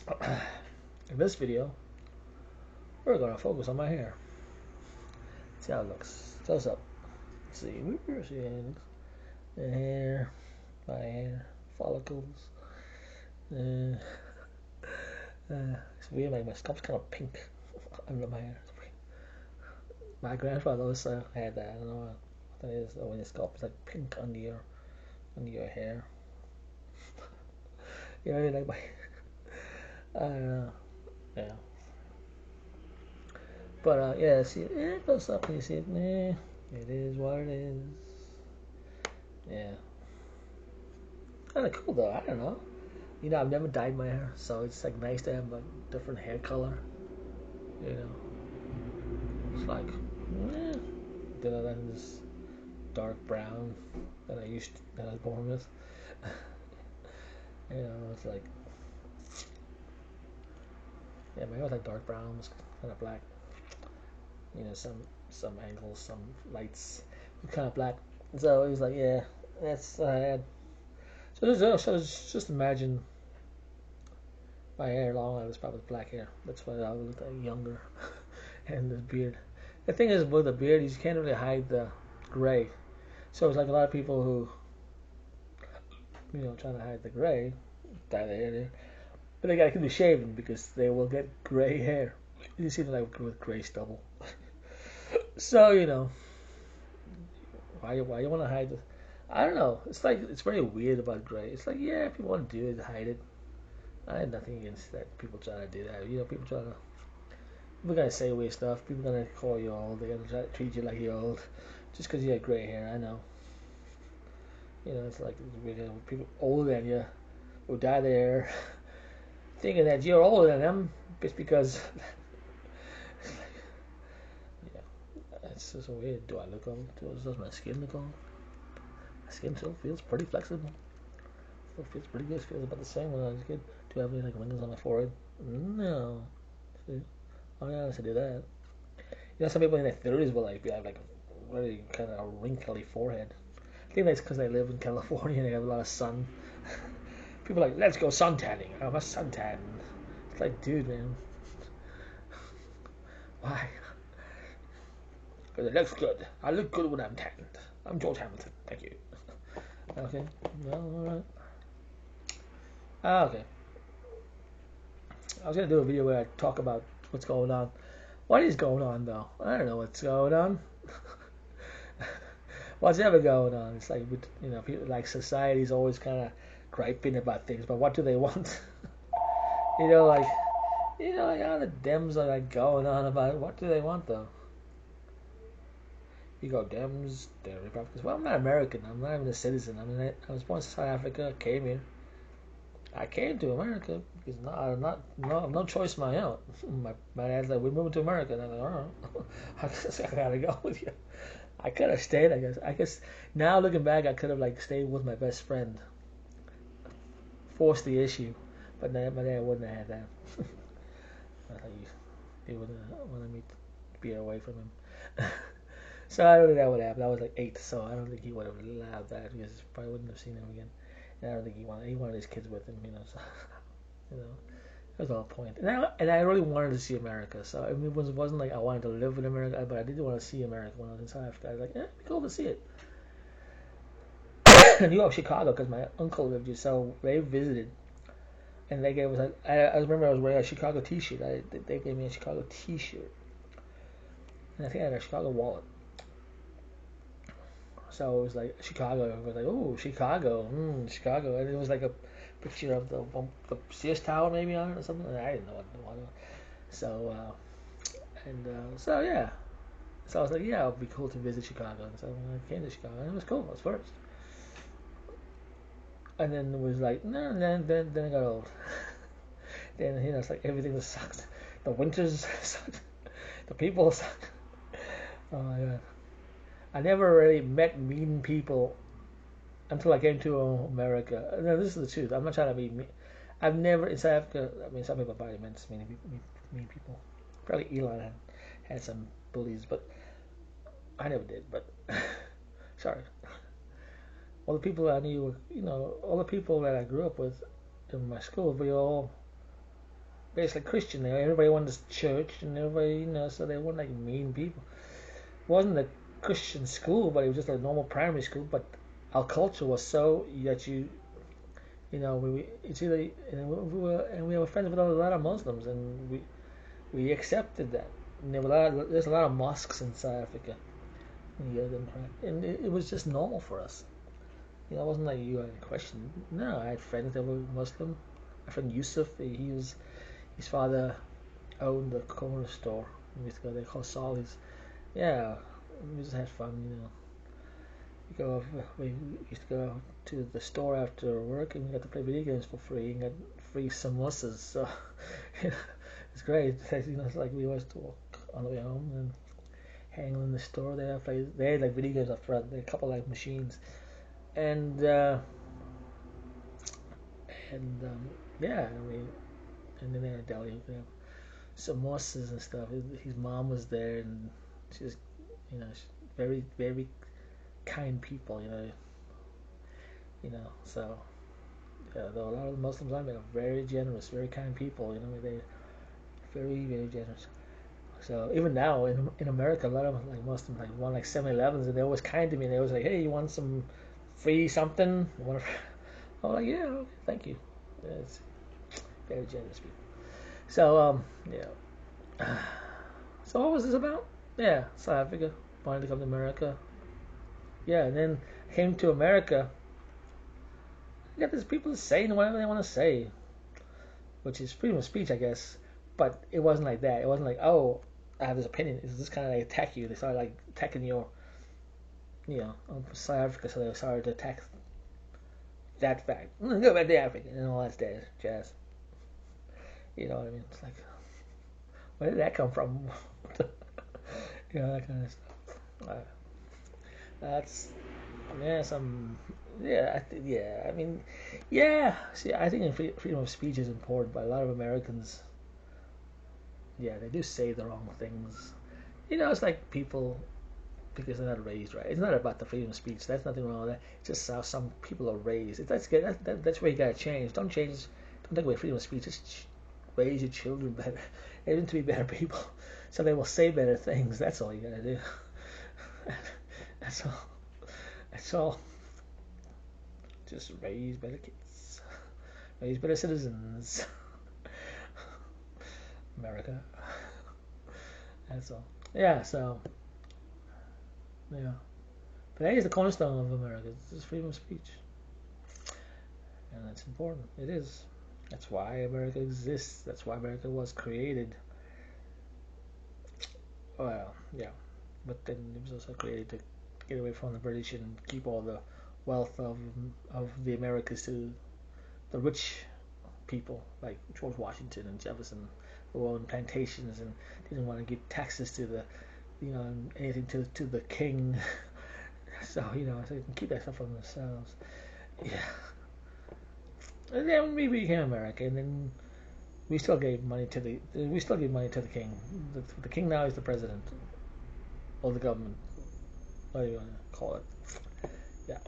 In this video, we're gonna focus on my hair. See how it looks. Close up. Let's see. See the hair, my hair, follicles. Uh, it's weird. My scalp's kind of pink under my hair. My grandfather also had that. I don't know what that is. When your scalp is like pink under your hair. You know, like my. I don't know. Yeah. But yeah, see, it goes up and you see it. It is what it is. Yeah. Kind of cool though. I don't know. You know, I've never dyed my hair, so it's like nice to have a different hair color. You know, it's like, than this dark brown that I was born with. You know, it's like, yeah, my hair was like dark brown, was kind of black. You know, some angles, some lights, kind of black. So it was like, yeah, that's I had. So just imagine my hair long. I was probably black hair. That's why I looked like younger, and the beard. The thing is, with the beard, you can't really hide the gray. So it's like a lot of people who, trying to hide the gray, dye their hair there, but they gotta keep it shaven because they will get gray hair. You see them like with gray stubble. So why you want to hide the? I don't know. It's like it's very weird about gray. It's like, yeah, if you want to do it, hide it. I had nothing against that. People try to do that. People try to. People gonna say weird stuff. People gonna call you old. They're gonna try to treat you like you're old, just because you have gray hair. I know. It's like people older than you will dye their hair, thinking that you're older than them, just because. Yeah, it's just weird. Do I look old? Does my skin look old? My skin still feels pretty flexible. Still feels pretty good. Feels about the same when I was a kid. Do I have any like wrinkles on my forehead? No. See? Oh yeah, I should do that. Some people in their 30s will have like a really kind of wrinkly forehead. I think that's because they live in California and they have a lot of sun. People are like, let's go sun tanning. I'm a suntan. It's like, dude, man, why? Because it looks good. I look good when I'm tanned. I'm George Hamilton. Thank you. Okay. Well, all right. Okay. I was gonna do a video where I talk about what's going on. What is going on though? I don't know what's going on. What's ever going on? It's like people like society's always kind of griping about things, but what do they want? Like all the Dems are like going on about it. What do they want though? You go Dems, they're Republicans. Well, I'm not American. I'm not even a citizen. I mean, I was born in South Africa. Came here. I came to America because no choice of my own. My dad's like, we're moving to America, and I'm like, all right, I guess I gotta go with you. I could have stayed. I guess now looking back, I could have like stayed with my best friend, forced the issue, but my dad wouldn't have had that. I thought he wouldn't want me to be away from him. So I don't think that would happen. I was like 8, so I don't think he would have allowed that because he probably wouldn't have seen him again. And I don't think he wanted his kids with him, So, that was the whole point. And I really wanted to see America. So I mean, it wasn't like I wanted to live in America, but I did want to see America when I was in South Africa. I was like, it'd be cool to see it. New York, Chicago, because my uncle lived here, so they visited, and they gave us. I remember I was wearing a Chicago T-shirt. They gave me a Chicago T-shirt, and I think I had a Chicago wallet. So it was like Chicago. I was like, oh, Chicago, Chicago, and it was like a picture of the Sears Tower maybe on it or something. I didn't know what it was. So so yeah. So I was like, yeah, it'd be cool to visit Chicago. And so I came to Chicago, and it was cool. It was first. And then it was like, no, then I got old. Then it's like everything was sucked. The winters sucked. The people sucked. Oh my god. I never really met mean people until I came to America. No, this is the truth. I'm not trying to be mean. I've never in South Africa. I mean, some people probably meant mean people. Probably Elon had some bullies, but I never did. But sorry. All the people I knew, all the people that I grew up with in my school, we all basically Christian. Everybody went to church, and everybody, so they weren't like mean people. It wasn't a Christian school, but it was just a normal primary school. But our culture was so that it's either, and we were friends with a lot of Muslims, and we accepted that. And there's a lot of mosques in South Africa. And it was just normal for us. It wasn't like you had a question. No, I had friends that were Muslim. My friend Yusuf, his father owned a corner store. We used to go there called Sally's. Yeah, we just had fun. We used to go to the store after work, and we got to play video games for free and get free samosas. So it's great. It's like we always walk on the way home and hang in the store there. They had like video games up front. They had a couple like machines, and yeah, and then they had a deli. They have samosas and stuff. His mom was there, and she's she's very very kind people. So though a lot of the Muslims I met are very generous, very kind people. They very very generous. So even now in America, a lot of like Muslims like want like 7-Elevens, and they're always kind to me. And they always like, hey, you want some free something? I'm like, yeah, okay, thank you. It's very generous people. So yeah. So what was this about? Yeah, South Africa, wanted to come to America. Yeah, and then came to America. You got these people saying whatever they want to say, which is freedom of speech, I guess. But it wasn't like that. It wasn't like, oh, I have this opinion. It's just kind of like attack you. They started like attacking your, South Africa, so they started to attack that fact. Go back to Africa and all that jazz. You know what I mean? It's like, where did that come from? That kind of stuff. That's I mean, yeah. See, I think freedom of speech is important, but a lot of Americans, they do say the wrong things. It's like people because they're not raised right. It's not about the freedom of speech. That's nothing wrong with that. It's just how some people are raised. That's good. That's where you gotta change. Don't take away freedom of speech. Just raise your children better. Get them to be better people, so they will say better things. That's all you gotta do. That's all. That's all. Just raise better kids. Raise better citizens. America. That's all. Yeah, so yeah. But that is the cornerstone of America. It's freedom of speech. And that's important. It is. That's why America exists. That's why America was created. Well, yeah. But then it was also created to get away from the British and keep all the wealth of the Americas to the rich people like George Washington and Jefferson, who owned plantations and didn't want to give taxes to the, anything to the king. So so they can keep that stuff for themselves. Yeah. And then we became America, and then we still gave money to the king. The king now is the president or the government. What do you want to call it? Yeah.